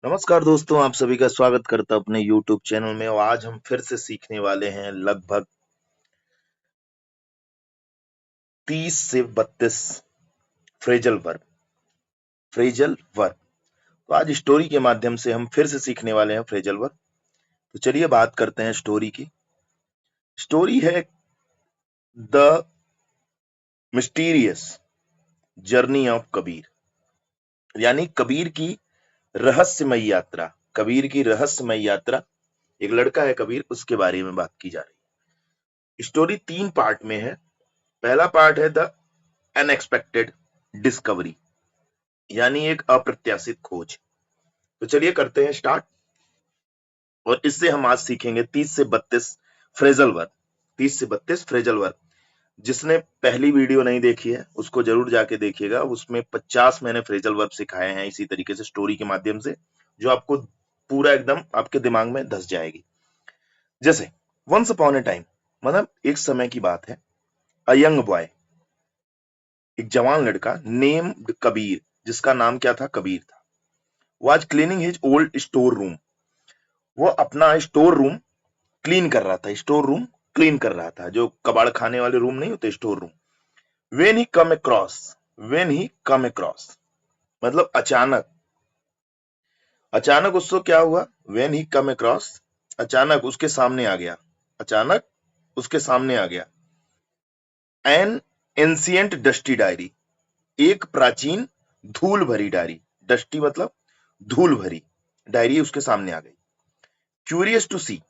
नमस्कार दोस्तों, आप सभी का स्वागत करता हूं अपने YouTube चैनल में। और आज हम फिर से सीखने वाले हैं लगभग 30 से 32 फ्रेजल वर्ब। तो आज स्टोरी के माध्यम से हम फिर से सीखने वाले हैं फ्रेजल वर्ब। तो चलिए बात करते हैं स्टोरी की। स्टोरी है the mysterious journey of Kabir, यानी कबीर की रहस्यमय यात्रा। कबीर की रहस्यमय यात्रा। एक लड़का है कबीर, उसके बारे में बात की जा रही है। स्टोरी 3 पार्ट में है। पहला पार्ट है द अनएक्सपेक्टेड डिस्कवरी, यानी एक अप्रत्याशित खोज। तो चलिए करते हैं स्टार्ट। और इससे हम आज सीखेंगे 30 से 32 फ्रेजल वर्ब। 30 से 32 फ्रेजल वर्ब। जिसने पहली वीडियो नहीं देखी है उसको जरूर जाके देखिएगा। उसमें 50 मैंने फ्रेजल वर्ब सिखाए हैं इसी तरीके से स्टोरी के माध्यम से, जो आपको पूरा एकदम आपके दिमाग में धस जाएगी। जैसे वंस अपॉन ए टाइम, मतलब एक समय की बात है। अ यंग बॉय, एक जवान लड़का, नेम्ड कबीर, जिसका नाम क्या था? कबीर था। Was cleaning his old store room, वो अपना स्टोर रूम क्लीन कर रहा था। स्टोर रूम क्लीन कर रहा था, जो कबाड़ खाने वाले रूम नहीं होते, store room. When he come across, when he come across मतलब अचानक। अचानक उसको क्या हुआ? वेन ही कम अक्रॉस, अचानक उसके सामने आ गया। अचानक उसके सामने आ गया एन एंशियंट डस्टी डायरी, एक प्राचीन धूल भरी डायरी। डस्टी मतलब धूल भरी डायरी उसके सामने आ गई। Curious to see,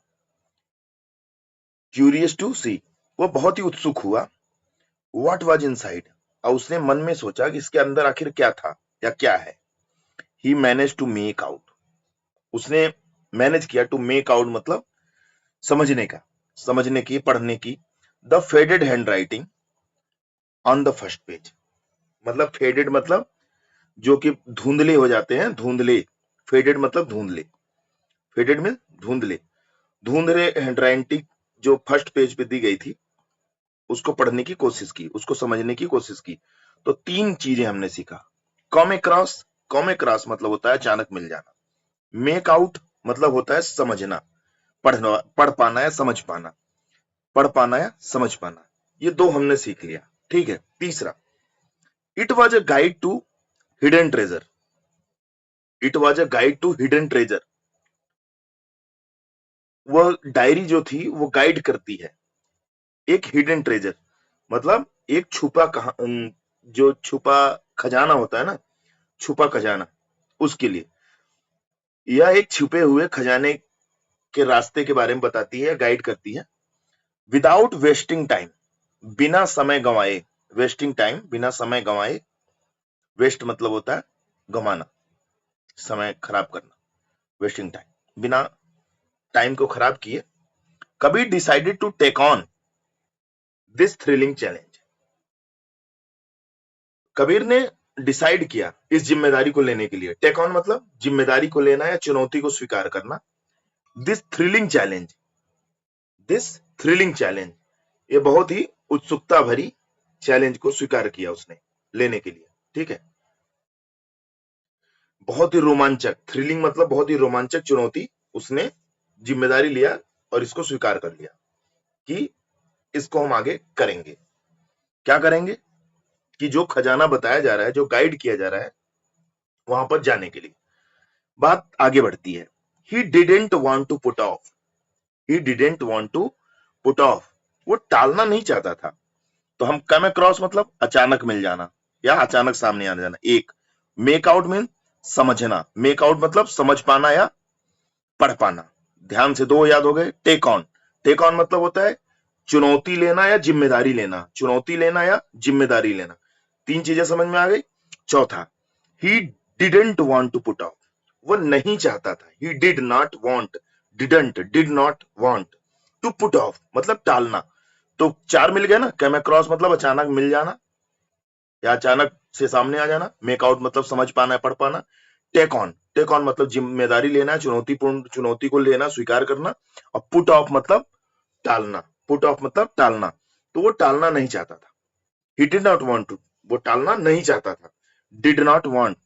curious to see, वो बहुत ही उत्सुक हुआ। व्हाट वाज इनसाइड, और उसने मन में सोचा कि इसके अंदर आखिर क्या था या क्या है। ही मैनेज टू मेक आउट, उसने मैनेज किया। टू मेक आउट मतलब समझने का, समझने की, पढ़ने की। The faded hand writing on the first page, मतलब फेडेड मतलब जो कि धुंधले हो जाते हैं, धुंधले। फेडेड मतलब धुंधले, फेडेड में धुंधले। धुंधले हैंड राइटिंग जो फर्स्ट पेज पे दी गई थी, उसको पढ़ने की कोशिश की, उसको समझने की कोशिश की। तो 3 चीजें हमने सीखा। कम अक्रॉस, कम अक्रॉस मतलब होता है अचानक मिल जाना। मेक आउट मतलब होता है समझना, पढ़ना, पढ़ पाना या समझ पाना, पढ़ पाना या समझ पाना। ये 2 हमने सीख लिया। ठीक है। तीसरा, it was a guide to hidden treasure. It was a guide to hidden treasure, वह डायरी जो थी वो गाइड करती है एक हिडन ट्रेजर, मतलब एक छुपा जो छुपा खजाना होता है ना, छुपा खजाना, उसके लिए यह एक छुपे हुए खजाने के रास्ते के बारे में बताती है, गाइड करती है। विदाउट वेस्टिंग टाइम, बिना समय गंवाए। वेस्टिंग टाइम, बिना समय गंवाए। वेस्ट मतलब होता है गंवाना, समय खराब करना। वेस्टिंग टाइम, बिना टाइम को खराब किए, Kabir decided to take on this thrilling challenge. Kabir ने डिसाइड किया इस जिम्मेदारी को लेने के लिए। टेक ऑन मतलब जिम्मेदारी को लेना या चुनौती को स्वीकार करना। This thrilling challenge, this thrilling challenge, ये बहुत ही उत्सुकता भरी चैलेंज को स्वीकार किया उसने लेने के लिए। ठीक है। बहुत ही रोमांचक, थ्रिलिंग मतलब बहुत ही रोमांचक चुनौती, उसने जिम्मेदारी लिया और इसको स्वीकार कर लिया कि इसको हम आगे करेंगे। क्या करेंगे? कि जो खजाना बताया जा रहा है, जो गाइड किया जा रहा है, वहां पर जाने के लिए। बात आगे बढ़ती है। He didn't want to put off, he didn't want to put off, वो टालना नहीं चाहता था। तो हम कम अक्रॉस मतलब अचानक मिल जाना या अचानक सामने आ जाना। एक मेक आउट मीन समझना, मेक आउट मतलब समझ पाना या पढ़ पाना। ध्यान से 2 याद हो गए। टेक ऑन, टेक ऑन मतलब होता है चुनौती लेना या जिम्मेदारी लेना, चुनौती लेना या जिम्मेदारी लेना। 3 चीजें समझ में आ गई। चौथा, he didn't want to put off, वो नहीं चाहता था। He did not want, didn't, did not want to put off मतलब टालना। तो 4 मिल गए ना। कम अक्रॉस मतलब अचानक मिल जाना या अचानक से सामने आ जाना। मेक आउट मतलब समझ पाना है, पढ़ पाना। टेक ऑन, टेक ऑन मतलब जिम्मेदारी लेना, चुनौतीपूर्ण चुनौती को लेना, स्वीकार करना। और पुट ऑफ मतलब टालना, पुट ऑफ मतलब टालना। तो वो टालना नहीं चाहता था। He did not want to, वो टालना नहीं चाहता था। Did not want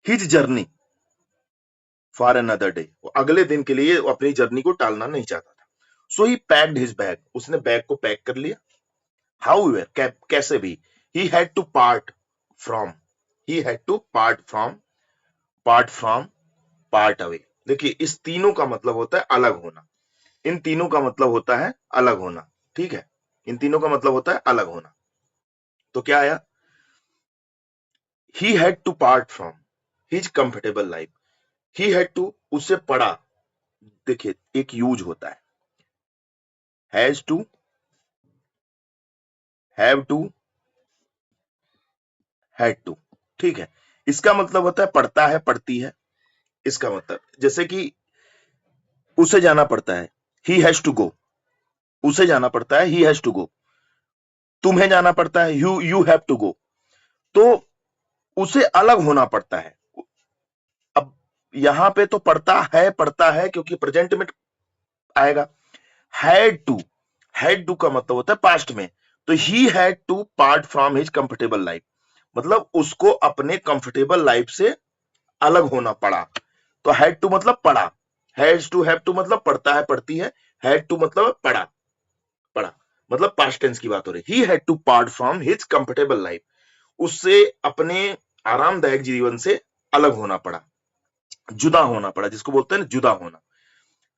his journey, for another day, वो अगले दिन के लिए अपनी जर्नी को टालना नहीं चाहता था। So he packed his bag, उसने बैग को पैक कर लिया। हाउएवर, कैसे भी, he had to part from, he had to part from part away. देखिए इस तीनों का मतलब होता है अलग होना, इन तीनों का मतलब होता है अलग होना, ठीक है, इन तीनों का मतलब होता है अलग होना। तो क्या आया, he had to part from his comfortable life, he had to, उससे पड़ा, देखिए एक यूज होता है, has to, have to, had to, ठीक है। इसका मतलब होता है पढ़ता है, पढ़ती है। इसका मतलब जैसे कि उसे जाना पड़ता है, ही हैज टू गो, उसे जाना पड़ता है, ही हैज टू गो। तुम्हें जाना पड़ता है, यू हैव टू गो। तो उसे अलग होना पड़ता है। अब यहां पे तो पढ़ता है क्योंकि प्रेजेंट में आएगा। हैड टू का मतलब होता है पास्ट में, तो he had to part from his comfortable life, मतलब उसको अपने कंफर्टेबल लाइफ से अलग होना पड़ा। तो हैड टू मतलब पढ़ा, हैज टू हैव टू मतलब पढ़ता है, पढ़ती है, हैड टू मतलब पढ़ा, पढ़ा मतलब पास्ट टेंस की बात हो रही। He had to part from his comfortable life, उससे अपने आरामदायक जीवन से अलग होना पड़ा, जुदा होना पड़ा, जिसको बोलते हैं ना जुदा होना।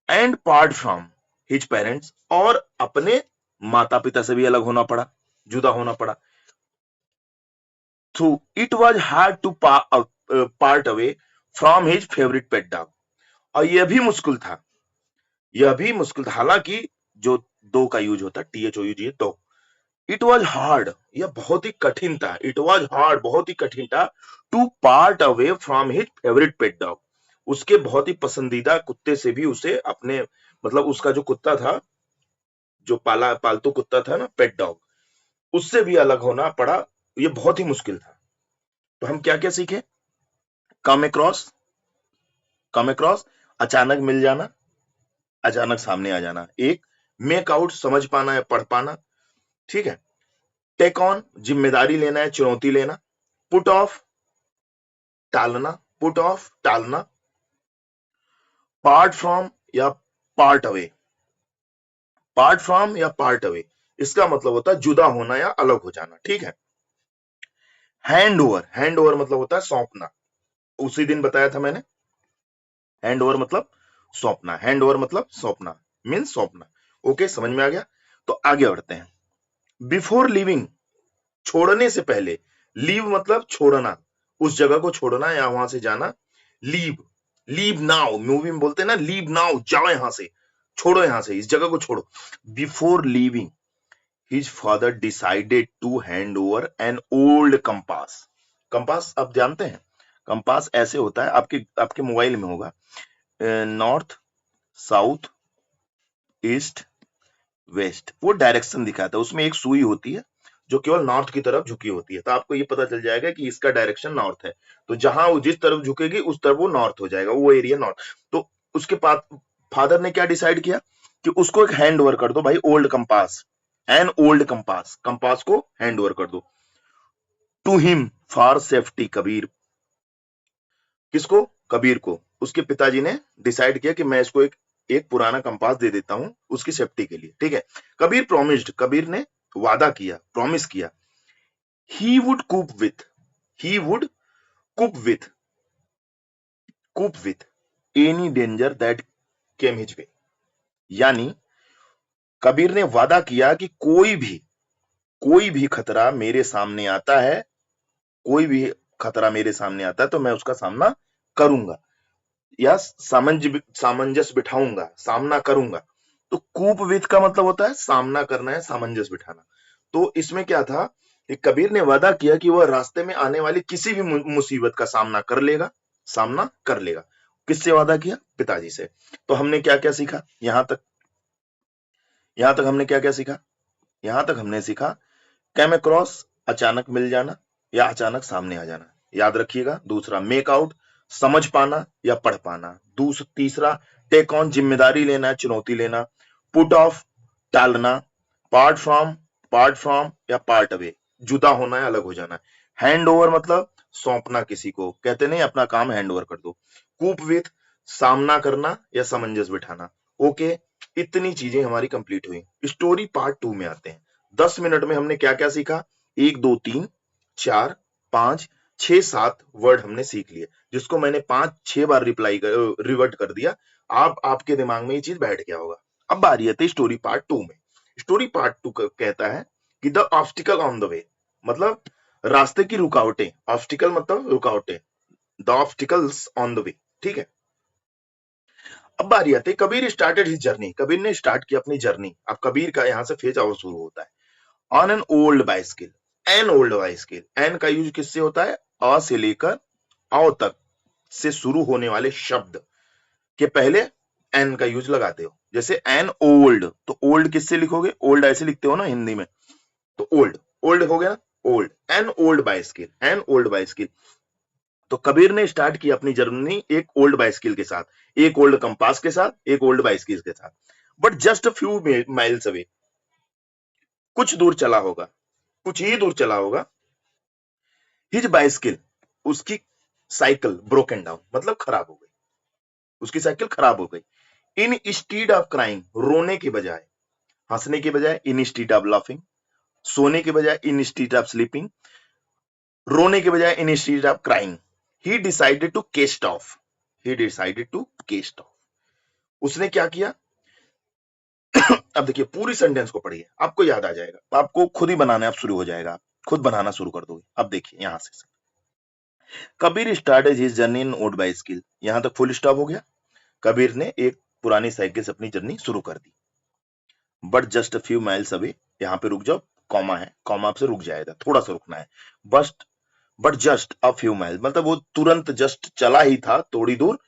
And part from his parents, और अपने माता पिता से भी अलग होना पड़ा, जुदा होना पड़ा। So it was hard to part away from his favorite pet dog, और यह भी मुश्किल था, यह भी मुश्किल था, हालांकि जो दो का यूज होता है, THOUG, तो इट वॉज हार्ड, यह बहुत ही कठिन था, इट वॉज हार्ड, बहुत ही कठिन था, to part away from his favourite pet dog, उसके बहुत ही पसंदीदा कुत्ते से भी उसे अपने, मतलब उसका जो कुत्ता था, जो पालतू कुत्ता था ना, पेट डॉग, उससे भी अलग होना पड़ा। ये बहुत ही मुश्किल था। तो हम क्या क्या सीखे, कम अक्रॉस, कम अक्रॉस, अचानक मिल जाना, अचानक सामने आ जाना। एक, मेक आउट, समझ पाना या पढ़ पाना, ठीक है। टेक ऑन, जिम्मेदारी लेना है, चुनौती लेना। पुट ऑफ, टालना, पुट ऑफ टालना। पार्ट फ्रॉम या पार्ट अवे, पार्ट फ्रॉम या पार्ट अवे, इसका मतलब होता है जुदा होना या अलग हो जाना, ठीक है। हैंड ओवर, हैंड ओवर मतलब होता है सौंपना, उसी दिन बताया था मैंने, हैंड ओवर मतलब सौंपना, हैंड ओवर मतलब सौंपना, मीन सौंपना। ओके, समझ में आ गया। तो आगे बढ़ते हैं। बिफोर लिविंग, छोड़ने से पहले, लीव मतलब छोड़ना, उस जगह को छोड़ना या वहां से जाना। लीव, लीव नाउ, मूवी में बोलते हैं ना, लीव नाउ, जाओ यहां से, छोड़ो यहां से, इस जगह को छोड़ो। Before leaving his father decided to hand over an old compass. Compass आप जानते हैं, कंपास ऐसे होता है, आपके आपके मोबाइल में होगा, नॉर्थ, साउथ, ईस्ट, वेस्ट, वो डायरेक्शन दिखाता है, उसमें एक सुई होती है जो केवल नॉर्थ की तरफ झुकी होती है, तो आपको ये पता चल जाएगा कि इसका डायरेक्शन नॉर्थ है, तो जहां वो जिस तरफ झुकेगी उस तरफ वो नॉर्थ हो जाएगा, वो एरिया नॉर्थ। तो उसके बाद फादर ने क्या डिसाइड किया कि उसको एक हैंड ओवर कर दो भाई, old compass, an old compass, compass को हैंड ओवर कर दो। To him for safety, Kabir, किसको, कबीर को, उसके पिताजी ने डिसाइड किया कि मैं इसको एक पुराना कंपास दे देता हूं उसकी सेफ्टी के लिए, ठीक है। कबीर प्रोमिस्ड, कबीर ने वादा किया, प्रॉमिस किया। He would cope with, he would cope with, cope with any danger that came his way, यानी कबीर ने वादा किया कि कोई भी खतरा मेरे सामने आता है, कोई भी खतरा मेरे सामने आता है तो मैं उसका सामना करूंगा, या सामंजस्य बिठाऊंगा, सामना करूंगा। तो कूप विथ का मतलब होता है सामना करना है, सामंजस्य बिठाना। तो इसमें क्या था कि कबीर ने वादा किया कि वह रास्ते में आने वाली किसी भी मुसीबत का सामना कर लेगा, सामना कर लेगा। किससे वादा किया, पिताजी से। तो हमने क्या क्या सीखा यहां तक हमने क्या क्या सीखा, यहां तक हमने सीखा कैम अक्रॉस, अचानक मिल जाना या अचानक सामने आ जाना, याद रखिएगा। दूसरा, मेक आउट, समझ पाना या पढ़ पाना। तीसरा, टेक ऑन, जिम्मेदारी लेना, चुनौती लेना। पुट ऑफ, टालना। पार्ट फ्रॉम या पार्ट अवे, जुदा होना या अलग हो जाना। हैंड ओवर मतलब सौंपना, किसी को कहते नहीं अपना काम हैंड ओवर कर दो। कूप विथ, सामना करना या सामंजस्य बिठाना। ओके, इतनी चीजें हमारी कंप्लीट हुई। स्टोरी पार्ट 2 में आते हैं। 10 मिनट में हमने क्या क्या सीखा? 1 2 3 4 5 6 7 वर्ड हमने सीख लिए, जिसको मैंने 5 6 बार रिवर्ट कर दिया। आपके दिमाग में ये चीज बैठ गया होगा। अब बारी आती है स्टोरी पार्ट 2 में। स्टोरी पार्ट 2 कहता है कि the obstacle on the way, मतलब रास्ते की रुकावटें। ऑब्स्टिकल मतलब रुकावटें, the obstacles on the way. ठीक है, अब बारी आती है Kabir started his journey. Kabir ने स्टार्ट किया अपनी जर्नी। अब कबीर का यहां से फेज और शुरू होता है। On an old bicycle, an old bicycle, an का यूज किससे होता है? अ से लेकर औ तक से शुरू होने वाले शब्द के पहले एन का यूज लगाते हो। जैसे एन ओल्ड, तो ओल्ड किससे लिखोगे? ओल्ड ऐसे लिखते हो ना हिंदी में, तो ओल्ड, ओल्ड हो गया ना, old. N old bicycle, an old bicycle. तो कबीर ने स्टार्ट की अपनी जर्नी एक ओल्ड बाइसिकल के साथ, एक ओल्ड कंपास के साथ, एक ओल्ड बाइसिकल के साथ। But just few miles away, कुछ दूर चला होगा, कुछ ही दूर चला होगा। हिज बाइसिकल, उसकी साइकिल ब्रोकन डाउन, मतलब खराब हो गई, उसकी साइकिल खराब हो गई। इन स्टीड ऑफ क्राइंग, रोने के बजाय, हंसने के बजाय, इन स्टीड ऑफ लाफिंग, सोने के बजाय, इन स्टीड ऑफ स्लीपिंग, रोने के बजाय, instead of crying, he decided to cast off, he decided to cast off. उसने क्या किया? अब देखिए पूरी सेंटेंस को पढ़िए, आपको याद आ जाएगा, आपको खुद ही बनाना आप शुरू हो जाएगा, खुद बनाना शुरू कर दोगे। अब देखिए यहां से Kabir started his journey in old bicycle, यहां तक फुल स्टॉप हो गया। कबीर ने एक पुरानी साइकिल से अपनी जर्नी शुरू कर दी। But just few miles away, यहां पे रुक जाओ, कॉमा है, कॉमा से रुक जाएगा, थोड़ा सा रुकना है। But just a few miles, मतलब वो तुरंत जस्ट चला ही था थोड़ी दूर।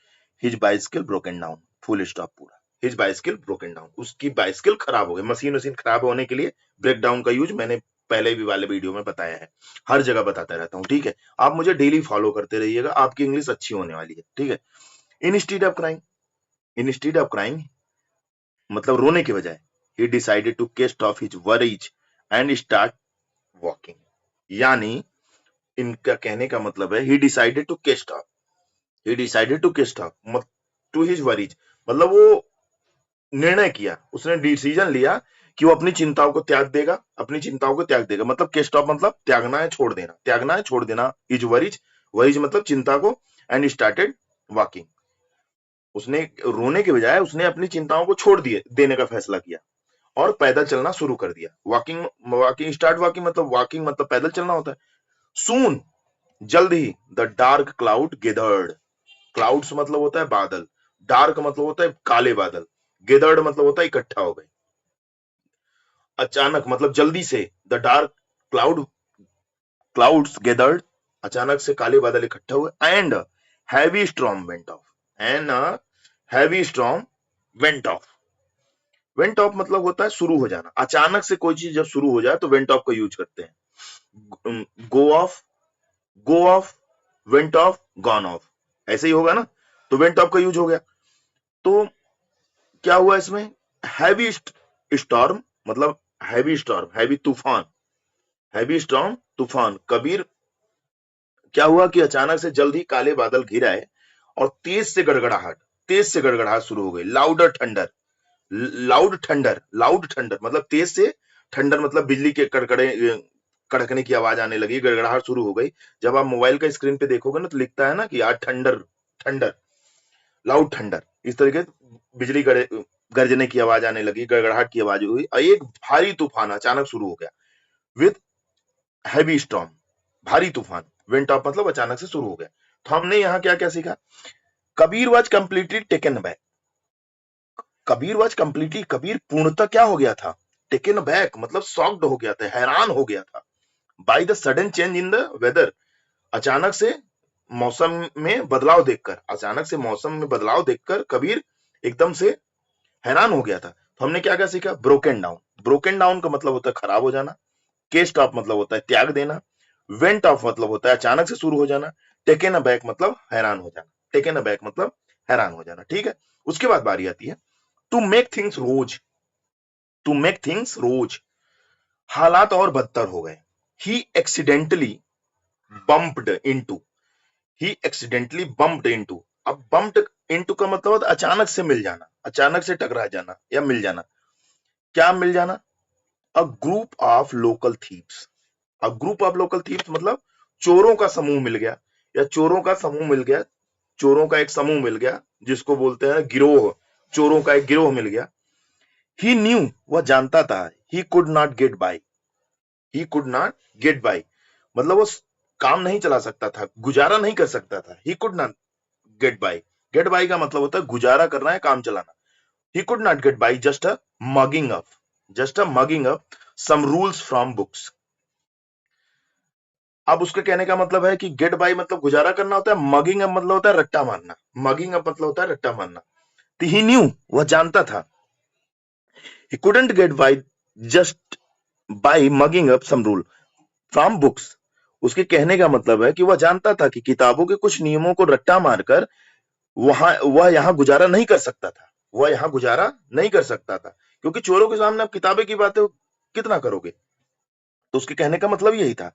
His bicycle broken down, full stop पूरा। हिज बाइसिकल ब्रोकन डाउन, उसकी बाइसिकल खराब हो गई। मशीन खराब होने के लिए ब्रेक डाउन का यूज मैंने पहले भी वाले वीडियो में बताया है, हर जगह बताता रहता हूँ। ठीक है, आप मुझे डेली फॉलो करते रहिएगा, आपकी इंग्लिश अच्छी होने वाली है। ठीक है, instead of crying, instead of crying मतलब रोने के बजाय, he decided to cast off his worries and start walking। यानी इनका कहने का मतलब है he decided to cast off, he decided to cast off to his worries, मतलब वो निर्णय किया, उसने डिसीजन लिया कि वो अपनी चिंताओं को त्याग देगा, अपनी चिंताओं को त्याग देगा। मतलब cast off मतलब त्यागना है, छोड़ देना, त्यागना है, छोड़ देना। his worries, worries मतलब चिंता को, and started walking, उसने रोने के बजाय उसने अपनी चिंताओं को छोड़ दिए देने का फैसला किया और पैदल चलना शुरू कर दिया। वॉकिंग, वॉकिंग स्टार्ट वॉकिंग मतलब पैदल चलना होता है। सून, जल्द ही, the dark cloud gathered, clouds मतलब होता है बादल, डार्क मतलब होता है काले बादल, गेदर्ड मतलब होता है इकट्ठा हो गए। अचानक मतलब जल्दी से, द डार्क क्लाउड्स गेदर्ड, अचानक से काले बादल इकट्ठा हुए। And heavy storm went of, and heavy storm went of. Went of मतलब होता है शुरू हो जाना, अचानक से कोई चीज जब शुरू हो जाए तो वेंट ऑफ का यूज करते हैं। Go off, go off, went off, gone off, ऐसे ही होगा ना, तो वेंट ऑफ का यूज हो गया। तो क्या हुआ इसमें? हैवी स्टॉर्म मतलब हैवी स्टॉर्म, हैवी तूफान, हैवी स्टॉर्म तूफान। कबीर क्या हुआ कि अचानक से जल्द ही काले बादल घिर आए और तेज से गड़गड़ाहट शुरू हो गई। Louder thunder, loud thunder, loud thunder मतलब तेज से, ठंडर मतलब बिजली के कड़कने की आवाज आने लगी, गड़गड़ाहट शुरू हो गई। जब आप मोबाइल का स्क्रीन पे देखोगे ना तो लिखता है ना कि आज ठंडर, ठंडर, लाउड ठंडर, इस तरीके बिजली गरजने की आवाज आने लगी, गड़गड़ाहट की आवाज हुई, एक भारी तूफान अचानक शुरू हो गया। विद हैवी स्टॉर्म, भारी तूफान। विंड ऑफ मतलब अचानक से शुरू हो गया। तो हमने यहाँ क्या क्या सीखा? Kabir was completely taken back, Kabir was completely, Kabir पूर्णतः क्या हो गया था? टेकन बैक मतलब शॉक्ड हो गया था, हैरान हो गया था। By the sudden change in the weather, अचानक से मौसम में बदलाव देखकर, अचानक से मौसम में बदलाव देखकर कबीर एकदम से हैरान हो गया था। तो हमने क्या क्या सीखा? ब्रोकन डाउन, ब्रोकन डाउन का मतलब होता है खराब हो जाना। केस्ट ऑफ मतलब होता है त्याग देना। वेंट ऑफ मतलब होता है अचानक से शुरू हो जाना। टेकन अबैक मतलब हैरान हो जाना, टेकन अबैक मतलब हैरान हो जाना। ठीक है, उसके बाद बारी आती है to make things worse, to make things worse, हालात और बदतर हो गए। He accidentally bumped into, he accidentally bumped into, अब बम्प्ड इनटू का मतलब होता है अचानक से मिल जाना, अचानक से टकरा जाना या मिल जाना। क्या मिल जाना? A group of local thieves. A group of local thieves मतलब चोरों का समूह मिल गया, या चोरों का समूह मिल गया, चोरों का एक समूह मिल गया, जिसको बोलते हैं गिरोह, चोरों का एक गिरोह मिल गया। ही न्यू, वह जानता था, he could not get by, he could not get by मतलब वो काम नहीं चला सकता था, गुजारा नहीं कर सकता था। He could not get by, get by का मतलब होता है गुजारा करना है, काम चलाना। he could not get by just a mugging up, just a mugging up some rules from books। अब उसके कहने का मतलब है कि गेट बाय मतलब गुजारा करना होता है, मगिंग अप मतलब होता है रट्टा मारना, मगिंग अप मतलब होता है रट्टा मारना। तो ही न्यू, वह जानता था, he couldn't get by just by mugging up some rule from books। उसके कहने का मतलब है कि वह जानता था कि किताबों के कुछ नियमों को रट्टा मारकर वह यहां गुजारा नहीं कर सकता था, वह यहां गुजारा नहीं कर सकता था, क्योंकि चोरों के सामने आप किताबें की बातें कितना करोगे। तो उसके कहने का मतलब यही था,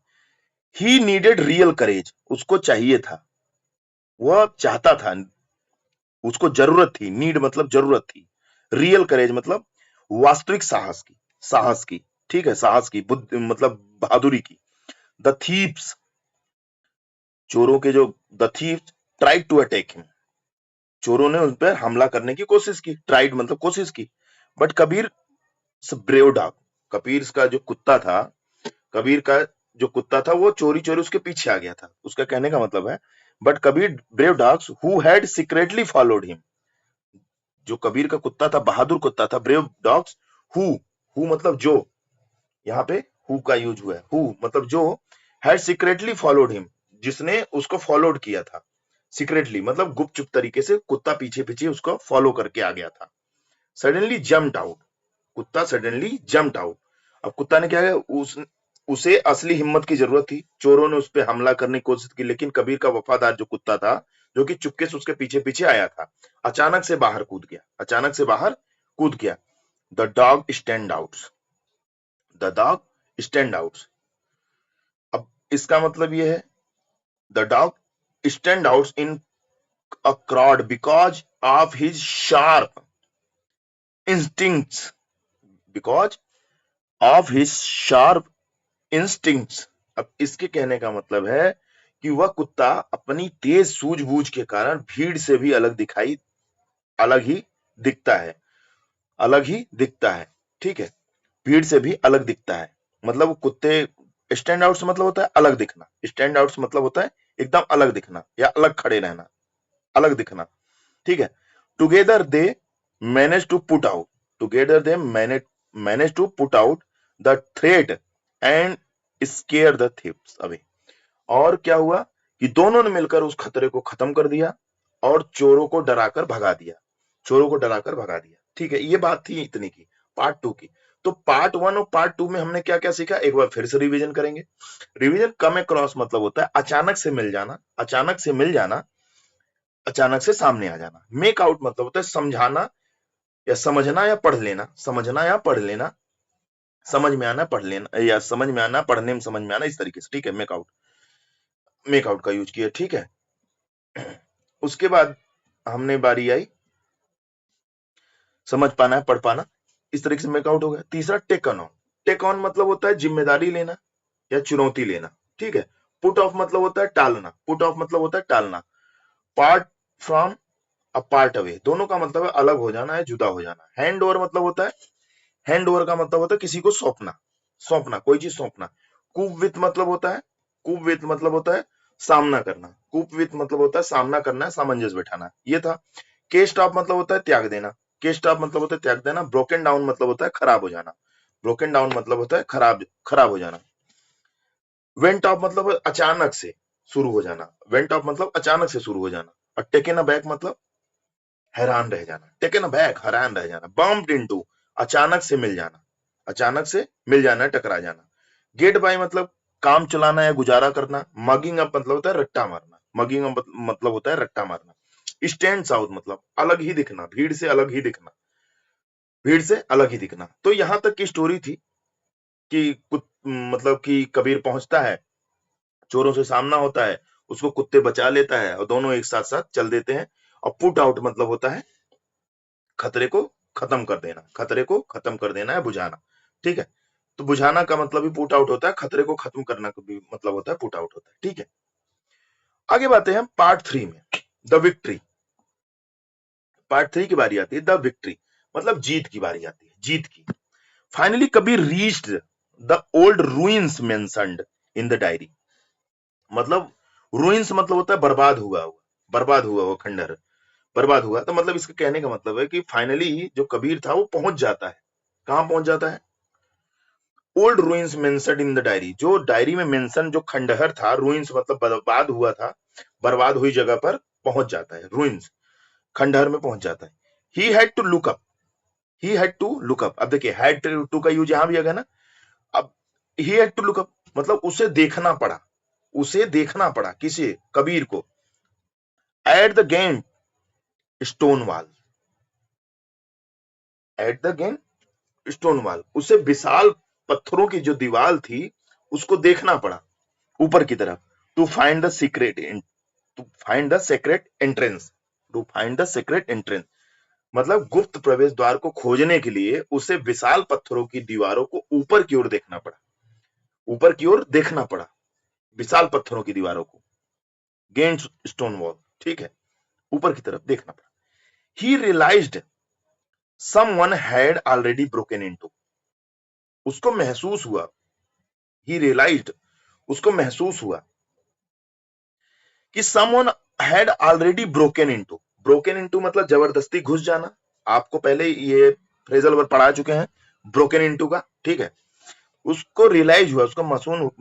ही नीडेड रियल करेज, उसको चाहिए था, वह चाहता था, उसको जरूरत थी, नीड मतलब जरूरत थी, रियल करेज मतलब वास्तविक साहस की, साहस की, ठीक है, साहस की, बुद्ध मतलब बहादुरी की। द थीव्स, चोरों के जो the thieves tried to attack him, चोरों ने उन पर हमला करने की कोशिश की, ट्राइड मतलब कोशिश की। But Kabir brave dog, Kabir का जो कुत्ता था, कबीर का जो कुत्ता था वो चोरी चोरी उसके पीछे आ गया था। उसका कहने का मतलब है, but Kabir brave dogs who had secretly followed him, जो कबीर का कुत्ता था, बहादुर कुत्ता था, ब्रेव डॉग्स हु, हु मतलब जो, यहाँ पे हु का यूज हुआ है, हु मतलब जो, हैड सीक्रेटली फॉलोड हिम, जिसने उसको फॉलोड किया था, सीक्रेटली मतलब गुप्त चुप तरीके से कुत्ता पीछे पीछे उसको फॉलो करके आ गया था। सडनली जम्प्ड आउट, कुत्ता सडनली जम्प्ड आउट। अब कुत्ता ने क्या है, उसे असली हिम्मत की जरूरत थी, चोरों ने उस पर हमला करने की कोशिश की, लेकिन कबीर का वफादार जो कुत्ता था, जो कि चुपके से उसके पीछे पीछे आया था, अचानक से बाहर कूद गया, अचानक से बाहर कूद गया। The dog stand out, the dog stand out. अब इसका मतलब यह है, the dog stand out in a crowd because of his sharp instincts, because of his sharp instincts. अब इसके कहने का मतलब है कि वह कुत्ता अपनी तेज सूझबूझ के कारण भीड़ से भी अलग ही दिखता है, अलग ही दिखता है, ठीक है, भीड़ से भी अलग दिखता है। मतलब वो कुत्ते, स्टैंड आउट मतलब होता है अलग दिखना, स्टैंड आउट मतलब होता है एकदम अलग दिखना या अलग खड़े रहना, अलग दिखना, ठीक है। Together they manage to put out, together they manage to put out the threat and scare the thieves away. और क्या हुआ कि दोनों ने मिलकर उस खतरे को खत्म कर दिया और चोरों को डराकर भगा दिया, चोरों को डराकर भगा दिया, ठीक है। ये बात थी इतनी की, पार्ट 2 की। तो पार्ट 1 और पार्ट 2 में हमने क्या क्या सीखा, एक बार फिर से रिवीजन करेंगे। रिवीजन, कम अक्रॉस मतलब होता है अचानक से मिल जाना, अचानक से मिल जाना, अचानक से सामने आ जाना। मेक आउट मतलब होता है समझाना या समझना या पढ़ लेना, समझना या पढ़ लेना, समझ में आना, पढ़ लेना, या समझ में आना, पढ़ने में समझ में आना, इस तरीके से, ठीक है। मेक आउट का यूज किया, ठीक है। उसके बाद हमने बारी आई समझ पाना है, पढ़ पाना, इस तरीके से मेक आउट हो गया। तीसरा टेक ऑन, टेक ऑन मतलब होता है जिम्मेदारी लेना या चुनौती लेना, ठीक है। पुट ऑफ मतलब होता है टालना, पुट ऑफ मतलब होता है टालना। Part from, a part away, दोनों का मतलब है अलग हो जाना है, जुदा हो जाना। हैंड ओवर मतलब होता है, हैंड ओवर का मतलब होता है किसी को सौंपना, सौंपना, कोई चीज सौंपना। कूप विथ मतलब होता है, कूप विथ मतलब होता है सामना करना, कूप विथ मतलब होता है सामना करना है, सामंजस्य बैठाना, ये था। के स्टॉप मतलब होता है त्याग देना, के स्टॉप मतलब होता है त्याग देना। ब्रोकन डाउन मतलब होता है खराब हो जाना, ब्रोकन डाउन मतलब होता है खराब खराब हो जाना। वेंट ऑफ मतलब अचानक से शुरू हो जाना, वेंट ऑफ मतलब अचानक से शुरू हो जाना। और टेकन अ बैक मतलब हैरान रह जाना, टेकन अ बैक हैरान रह जाना। बम्प्ड इनटू अचानक से मिल जाना, अचानक से मिल जाना, टकरा जाना। गेट बाय मतलब काम चलाना या गुजारा करना। मगिंग अप मतलब होता है रट्टा मारना, मगिंग अप मतलब होता है रट्टा मारना। स्टैंड आउट मतलब अलग ही दिखना, भीड़ से अलग ही दिखना, भीड़ से अलग ही दिखना। तो यहां तक की स्टोरी थी कि कुछ मतलब कि कबीर पहुंचता है, चोरों से सामना होता है, उसको कुत्ते बचा लेता है और दोनों एक साथ साथ चल देते हैं। और पुट आउट मतलब होता है खतरे को खत्म कर देना, खतरे को खत्म कर देना है बुझाना, ठीक है। तो बुझाना का मतलब भी पुट आउट होता है, खतरे को खत्म करना का भी मतलब होता है पुट आउट होता है, ठीक है। आगे बातें हैं पार्ट 3 में, द विक्ट्री। पार्ट 3 की बारी आती है, द विक्ट्री मतलब जीत की बारी आती है, जीत की। Finally Kabir reached the old ruins mentioned in the diary. मतलब रूइंस मतलब होता है बर्बाद हुआ वो खंडहर, बर्बाद हुआ। तो मतलब इसके कहने का मतलब है कि फाइनली जो कबीर था वो पहुंच जाता है, कहां पहुंच जाता है? Old ruins mentioned in the diary, जो डायरी में मेंशन जो खंडहर था, रूइंस मतलब बर्बाद हुआ था, बर्बाद हुई जगह पर पहुंच जाता है, रूइंस खंडहर में पहुंच जाता है। He had to look up, he had to look up. अब देखिए हैड टू का यूज यहां भी आएगा ना। अब he had to look up मतलब उसे देखना पड़ा, उसे देखना पड़ा, किसे? कबीर को। At the gate stone wall, at the gate stone wall, उसे विशाल पत्थरों की जो दीवार थी उसको देखना पड़ा ऊपर की तरफ। To find the secret, to find the secret entrance, to find the secret entrance मतलब गुप्त प्रवेश द्वार को खोजने के लिए उसे विशाल पत्थरों की दीवारों को ऊपर की ओर देखना पड़ा, ऊपर की ओर देखना पड़ा, विशाल पत्थरों की दीवारों को, गेंट स्टोन वॉल, ठीक है, ऊपर की तरफ देखना पड़ा। He realised someone had already broken into, उसको महसूस हुआ, ही रियलाइज्ड उसको महसूस हुआ कि someone had already broken into मतलब जबरदस्ती घुस जाना। आपको पहले ये फ्रेजल वर्ड पढ़ा चुके हैं ब्रोकन इनटू का, ठीक है। उसको रियलाइज हुआ, उसको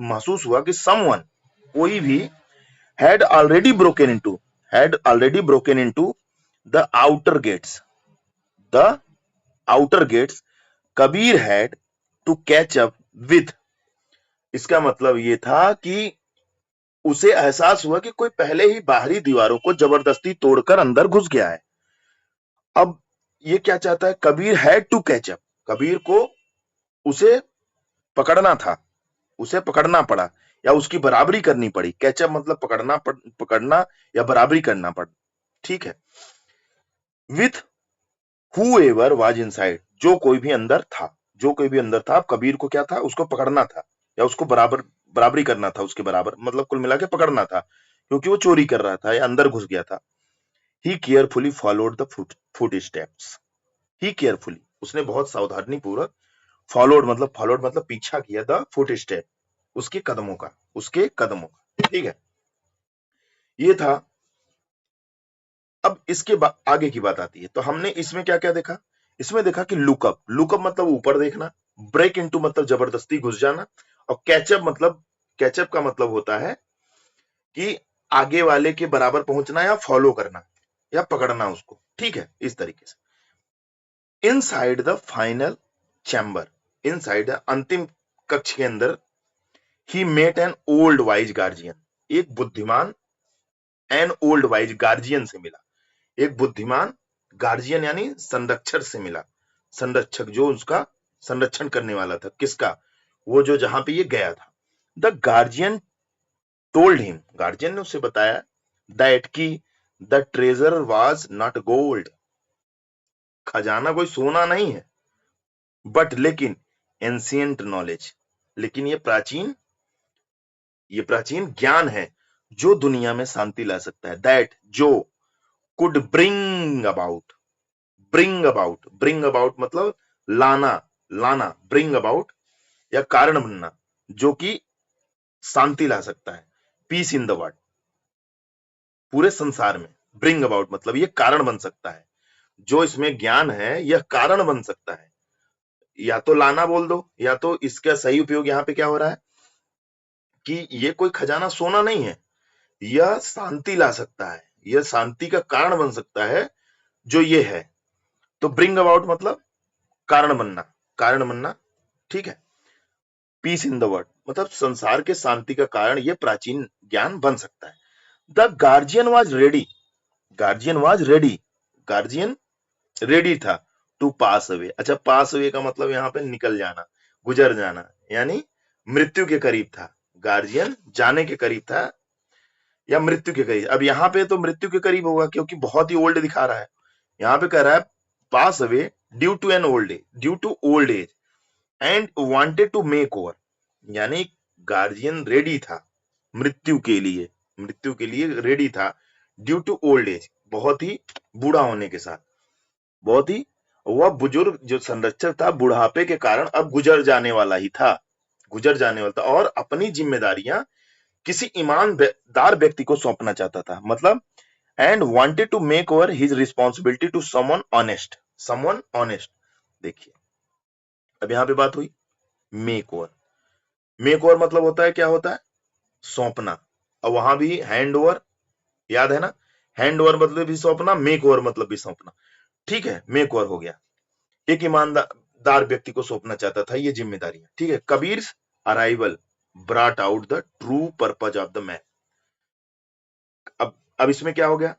महसूस हुआ कि समवन, कोई भी, had already broken into the outer gates, the outer gates, Kabir had to catch up with। इसका मतलब ये था कि उसे एहसास हुआ कि कोई पहले ही बाहरी दीवारों को जबरदस्ती तोड़कर अंदर घुस गया है। अब ये क्या चाहता है? Kabir had to catch up, Kabir को उसे पकड़ना था, उसे पकड़ना पड़ा या उसकी बराबरी करनी पड़ी। कैचअप मतलब पकड़ना या बराबरी करना पड़, ठीक है। विथ whoever was inside, जो कोई भी अंदर था, जो कोई भी अंदर था। अब कबीर को क्या था? उसको पकड़ना था या उसको बराबरी करना था, उसके बराबर मतलब कुल मिला के पकड़ना था, क्योंकि वो चोरी कर रहा था या अंदर घुस गया था। He carefully followed the footsteps, he carefully, उसने बहुत सावधानी पूर्वक, फॉलोड मतलब पीछा किया, द फुट स्टेप, उसके कदमों का, उसके कदमों का, ठीक है। ये था। अब इसके आगे की बात आती है। तो हमने इसमें क्या क्या देखा? इसमें देखा कि लुकअप, लुकअप मतलब ऊपर देखना, ब्रेक इनटू मतलब जबरदस्ती घुस जाना, और कैचअप का मतलब होता है कि आगे वाले के बराबर पहुंचना या फॉलो करना या पकड़ना उसको, ठीक है, इस तरीके से। Inside the final chamber, inside अंतिम कक्ष के अंदर, he met an old wise guardian, एक बुद्धिमान, एन ओल्ड वाइज गार्जियन से मिला, एक बुद्धिमान गार्जियन यानी संरक्षक से मिला, संरक्षक जो उसका संरक्षण करने वाला था, किसका? वो जो जहां पे ये गया था। The guardian told him, guardian ने उससे बताया, दैट की the treasure was not gold, खजाना कोई सोना नहीं है, बट लेकिन एंशियंट नॉलेज, लेकिन ये प्राचीन ज्ञान है जो दुनिया में शांति ला सकता है। दैट जो कुड ब्रिंग अबाउट मतलब लाना, ब्रिंग अबाउट या कारण बनना, जो कि शांति ला सकता है, पीस इन द वर्ल्ड, पूरे संसार में। ब्रिंग अबाउट मतलब ये कारण बन सकता है, जो इसमें ज्ञान है यह कारण बन सकता है। या तो लाना बोल दो, या तो इसका सही उपयोग यहाँ पे क्या हो रहा है कि ये कोई खजाना सोना नहीं है, यह शांति ला सकता है, यह शांति का कारण बन सकता है जो ये है। तो ब्रिंग अबाउट मतलब कारण बनना, ठीक है। पीस इन द वर्ल्ड मतलब संसार के शांति का कारण ये प्राचीन ज्ञान बन सकता है। The guardian was ready, guardian ready था टू पास अवे। अच्छा, पास अवे का मतलब यहाँ पे निकल जाना, गुजर जाना, यानी मृत्यु के करीब था, गार्जियन जाने के करीब था या मृत्यु के करीब। अब यहाँ पे तो मृत्यु के करीब होगा क्योंकि बहुत ही ओल्ड दिखा रहा है। यहाँ पे कह रहा है pass away due to an old age, due to old age and wanted to make over, यानी गार्जियन रेडी था मृत्यु के लिए रेडी था ड्यू टू ओल्ड एज, बहुत ही बूढ़ा होने के साथ, बहुत ही वह बुजुर्ग जो संरक्षक था बुढ़ापे के कारण अब गुजर जाने वाला था और अपनी जिम्मेदारियां किसी ईमानदार व्यक्ति को सौंपना चाहता था, मतलब and wanted to make over his responsibility to someone honest. देखिए अब यहां पे बात हुई मेक ओवर मतलब होता है, क्या होता है, सौंपना। और वहां भी हैंड ओवर, याद है ना, हैंड ओवर मतलब भी सौंपना, मेक ओवर मतलब भी सौंपना, ठीक है, मेक ओवर हो गया, एक ईमानदार व्यक्ति को सौंपना चाहता था ये जिम्मेदारियां, ठीक है। Kabir arrival brought out the true purpose of the man. अब इसमें क्या हो गया,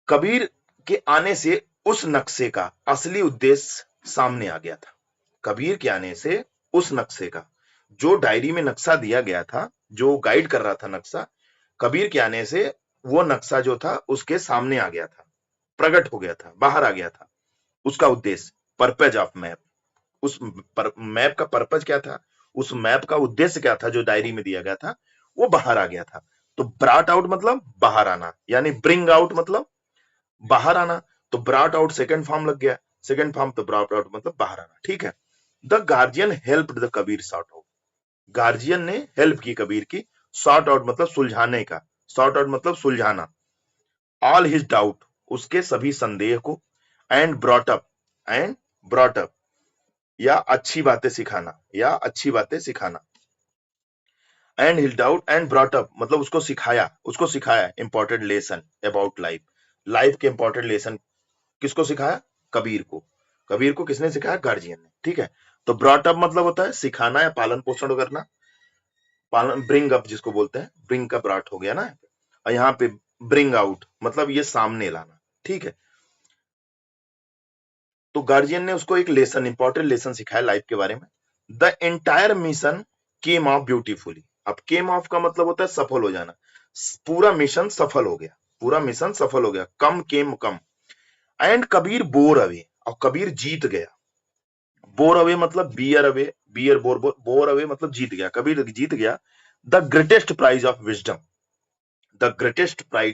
कबीर के आने से उस नक्शे का असली उद्देश्य सामने आ गया था। कबीर के आने से उस नक्शे का, जो डायरी में नक्शा दिया गया था, जो गाइड कर रहा था नक्शा, कबीर के आने से वो नक्शा जो था उसके सामने आ गया था, प्रकट हो गया था, बाहर आ गया था। उसका उद्देश्य, पर्पज ऑफ मैप, उस मैप का पर्पज क्या था, उस मैप का उद्देश्य क्या था जो डायरी में दिया गया था, वो बाहर आ गया था। तो ब्रॉट आउट मतलब बाहर आना, यानी ब्रिंग आउट मतलब बाहर आना, तो ब्रॉट आउट सेकंड फॉर्म लग गया, सेकंड फॉर्म, तो ब्रॉट आउट मतलब बाहर आना, ठीक है। The guardian helped the Kabir sort out, guardian ने हेल्प की कबीर की, सॉर्ट आउट मतलब सुलझाने का, सॉर्ट आउट मतलब सुलझाना, ऑल हिज डाउट, उसके सभी संदेह को, एंड ब्रॉट अप या अच्छी बातें सिखाना, and his doubt and brought up मतलब उसको सिखाया इंपॉर्टेंट लेसन अबाउट लाइफ के इंपॉर्टेंट लेसन किसको सिखाया, कबीर को किसने सिखाया, गार्जियन ने, ठीक है। तो ब्रॉट अप मतलब होता है सिखाना या पालन पोषण करना, ब्रिंग अप जिसको बोलते हैं, ब्रिंग का ब्रॉट हो गया ना, और यहाँ पे ब्रिंग आउट मतलब ये सामने लाना, ठीक है। तो गार्जियन ने उसको एक लेसन, इंपॉर्टेंट लेसन सिखाया लाइफ के बारे में। The entire mission came of beautifully, अब केम ऑफ का मतलब होता है सफल हो जाना, पूरा मिशन सफल हो गया, come and Kabir bore away, और कबीर जीत गया, बोर अवे मतलब बियर बोर अवे मतलब जीत गया, कबीर जीत गया the greatest prize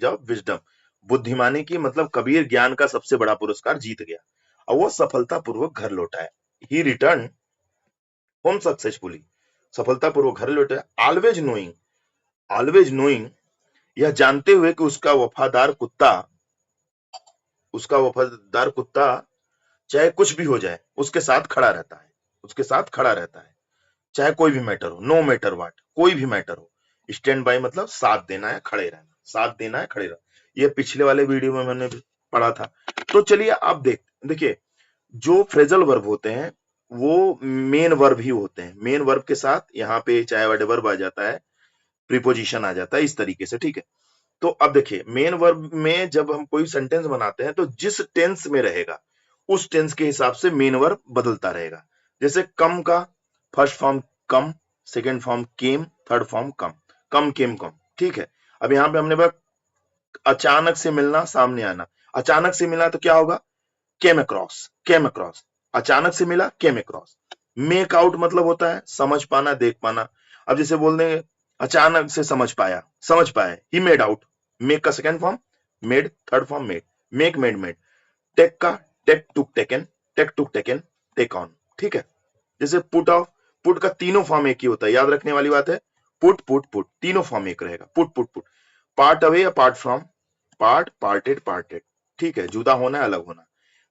of wisdom, बुद्धिमानी की, मतलब कबीर ज्ञान का सबसे बड़ा पुरस्कार जीत गया और वो सफलतापूर्वक घर लौटा है। ही रिटर्न होम सक्सेसफुली, सफलतापूर्वक घर लौटा, ऑलवेज नोइंग यह जानते हुए कि उसका वफादार कुत्ता चाहे कुछ भी हो जाए उसके साथ खड़ा रहता है, चाहे कोई भी मैटर हो, नो मैटर व्हाट, कोई भी मैटर हो, स्टैंड बाय मतलब साथ देना है, खड़े रहना, ये पिछले वाले वीडियो में मैंने पढ़ा था। तो चलिए आप देखिए जो फ्रेजल वर्ब होते हैं वो मेन वर्ब ही होते हैं, मेन वर्ब के साथ यहाँ पे चाहे वर्ब आ जाता है, प्रीपोजिशन आ जाता है, इस तरीके से, ठीक है। तो अब देखिए मेन वर्ब में जब हम कोई सेंटेंस बनाते हैं तो जिस टेंस में रहेगा उस टेंस के हिसाब से मेन वर्ब बदलता रहेगा। जैसे कम का फर्स्ट फॉर्म कम, सेकंड फॉर्म केम, थर्ड फॉर्म कम केम कम, ठीक है। अब यहाँ पे हमने बात अचानक से मिलना, सामने आना, अचानक से मिला तो क्या होगा, केम अक्रॉस, अचानक से मिला केम अक्रॉस। मेक आउट मतलब होता है समझ पाना, देख पाना। अब जैसे बोल देंगे अचानक से समझ पाया, ही मेड आउट, मेक का second form made, third form made, take का take took taken, take on, ठीक है। जैसे पुट का तीनों फॉर्म एक ही होता है, याद रखने वाली बात है, पुट तीनों फॉर्म एक रहेगा, पुट। पार्ट अवे या पार्ट फ्रॉम, पार्टेड, ठीक है, जुदा होना, अलग होना।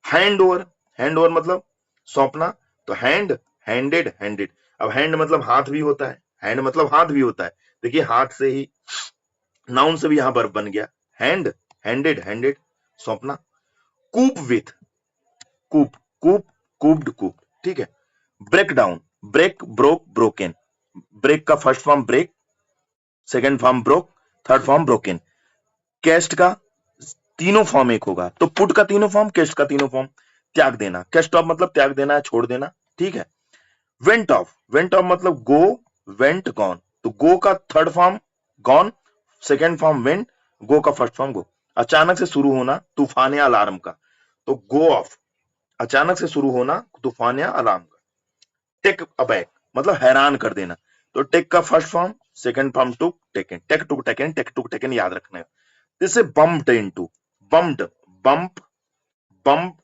हैंड ओवर मतलब सौंपना, तो हैंडेड, अब हैंड मतलब हाथ भी होता है, देखिए हाथ से ही नाउन से भी यहां वर्ब बन गया, हैंडेड सौंपना। कूप विथ कूप्ड, ठीक है। ब्रेक डाउन, ब्रोकन, ब्रेक का first form break, second form broke, third form broken. Cast का तीनों फॉर्म एक होगा, तो पुट का तीनों फॉर्म, कैस्ट का तीनों फॉर्म। त्याग देना, कैस्ट ऑफ मतलब त्याग देना, छोड़ देना, ठीक है। वेंट ऑफ मतलब गो, वेंट गॉन, तो गो का third form gone, second form went, go का फर्स्ट फॉर्म गो। अचानक से शुरू होना, तूफान या अलार्म का, तो गो ऑफ। अचानक से शुरू होना, तूफान या अलार्म का। टेक अबैक मतलब हैरान कर देना, तो टेक का first form, second form took, taken, take took taken, take took taken याद रखना है। जैसे bumped into, bumped, bump, bump,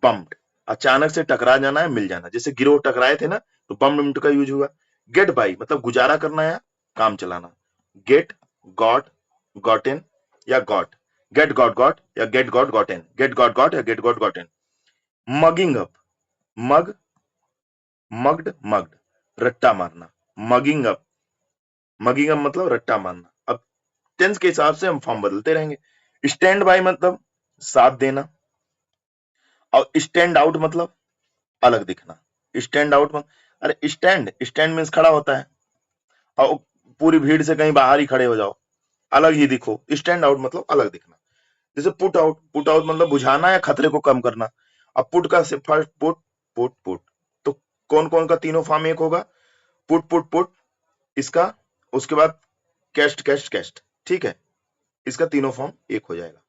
bumped, अचानक से टकरा जाना है, मिल जाना। जैसे गिरोह टकराए थे ना, तो बम्प्ड इनटू का यूज हुआ। गेट बाई मतलब गुजारा करना या काम चलाना। गेट, गॉट, गॉटन या गॉट। गेट गॉट गॉट या get got gotten, get got got या get got gotten. Mugging up, mug, mugged, mugged, रट्टा मारना। मगिंग अप, मगिंग अप मतलब रट्टा मारना। अब टेंस के हिसाब से हम फॉर्म बदलते रहेंगे। स्टैंड बाय मतलब साथ देना, और स्टैंड आउट मतलब अलग दिखना। स्टैंड आउट मतलब, अरे स्टैंड, स्टैंड मीन्स खड़ा होता है, और पूरी भीड़ से कहीं बाहर ही खड़े हो जाओ, अलग ही दिखो। स्टैंड आउट मतलब अलग दिखना। जैसे पुट आउट, पुट आउट मतलब बुझाना या खतरे को कम करना। अब पुट का फर्स्ट पुट, पुट, पुट, तो कौन कौन का तीनों फॉर्म एक होगा? पुट, पुट, पुट, इसका, उसके बाद कैस्ट, कैस्ट, कैस्ट, ठीक है, इसका तीनों फॉर्म एक हो जाएगा।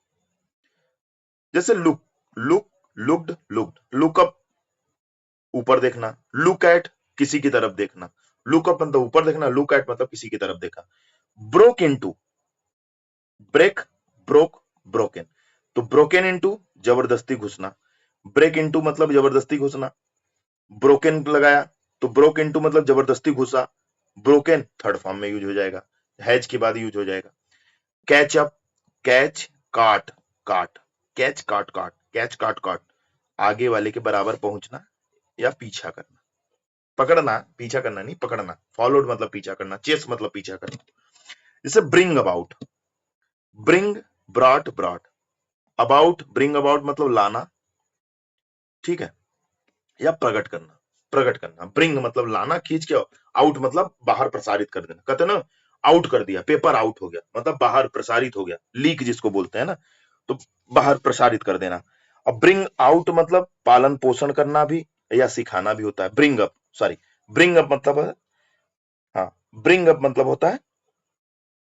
जैसे look, look, looked, looked, look up ऊपर देखना, लुक एट किसी की तरफ देखना। लुक अप मतलब ऊपर देखना, लुक एट मतलब किसी की तरफ देखा। Broke into, break, broke, broken, तो ब्रोकन इनटू जबरदस्ती घुसना। ब्रेक इनटू मतलब जबरदस्ती घुसना। ब्रोकन लगाया तो ब्रोक इनटू मतलब जबरदस्ती घुसा। ब्रोकन थर्ड फॉर्म में यूज हो जाएगा, हैज के बाद यूज हो जाएगा। कैच अप, कैच, काट, काट, कैच, काट, काट, कैच, काट, काट, आगे वाले के बराबर पहुंचना या पीछा करना। पकड़ना, पीछा करना नहीं, पकड़ना। फॉलोड मतलब पीछा करना, चेस मतलब पीछा करना। जैसे bring about, bring, brought, brought, about, bring about मतलब लाना, ठीक है, या प्रकट करना, प्रकट करना। ब्रिंग मतलब लाना खींच के, आउट मतलब बाहर प्रसारित कर देना। कहते ना आउट कर दिया, पेपर आउट हो गया मतलब बाहर प्रसारित हो गया, लीक जिसको बोलते हैं ना, तो बाहर प्रसारित कर देना। अब ब्रिंग आउट मतलब पालन पोषण करना भी या सिखाना भी होता है। Bring up, sorry, bring up मतलब, हाँ, ब्रिंग अप मतलब होता है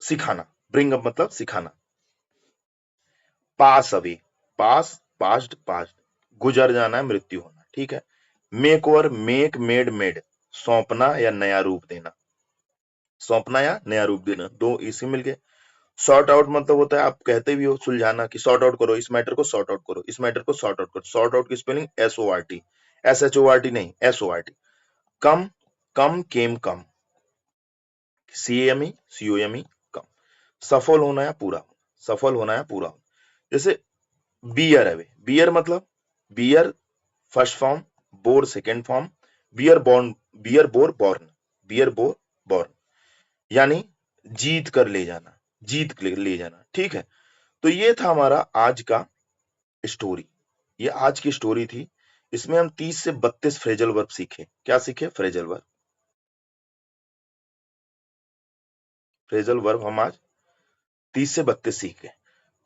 सिखाना, ब्रिंग अप मतलब सिखाना। पास अवे, पास, पास्ट, पास्ट, गुजर जाना, मृत्यु होना, ठीक है। Make over, make, made, made, सौंपना या नया रूप देना, सौंपना या नया रूप देना, दो इसी मिल गए। सॉर्ट आउट मतलब होता है, आप कहते भी हो सुलझाना, कि सॉर्ट आउट करो, इस मैटर को सॉर्ट आउट करो, इस मैटर को सॉर्ट आउट करो। सॉर्ट आउट की स्पेलिंग SORT, SHORT नहीं, SORT। कम, कम, केम, कम, CAME, COME, कम। सफल होना या पूरा होना, सफल होना या पूरा होना। जैसे बियर अवे, बियर मतलब bear first form, bore second form, bear borne, bear bore borne, bear bore borne, यानी जीत कर ले जाना, जीत कर ले जाना, ठीक है। तो ये था हमारा आज का स्टोरी, ये आज की स्टोरी थी। इसमें हम 30 से 32 फ्रेजल वर्ब सीखे। क्या सीखे? फ्रेजल वर्ब, फ्रेजल वर्ब हम आज 30 से 32 सीखे,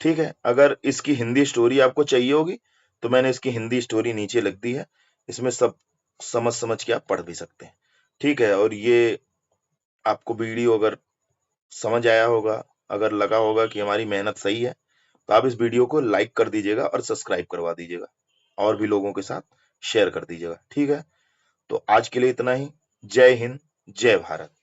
ठीक है। अगर इसकी हिंदी स्टोरी आपको चाहिए होगी तो मैंने इसकी हिंदी स्टोरी नीचे लिख दी है, इसमें सब समझ समझ के आप पढ़ भी सकते हैं, ठीक है। और ये आपको वीडियो अगर समझ आया होगा, अगर लगा होगा कि हमारी मेहनत सही है, तो आप इस वीडियो को लाइक कर दीजिएगा और सब्सक्राइब करवा दीजिएगा, और भी लोगों के साथ शेयर कर दीजिएगा, ठीक है। तो आज के लिए इतना ही। जय हिंद, जय भारत।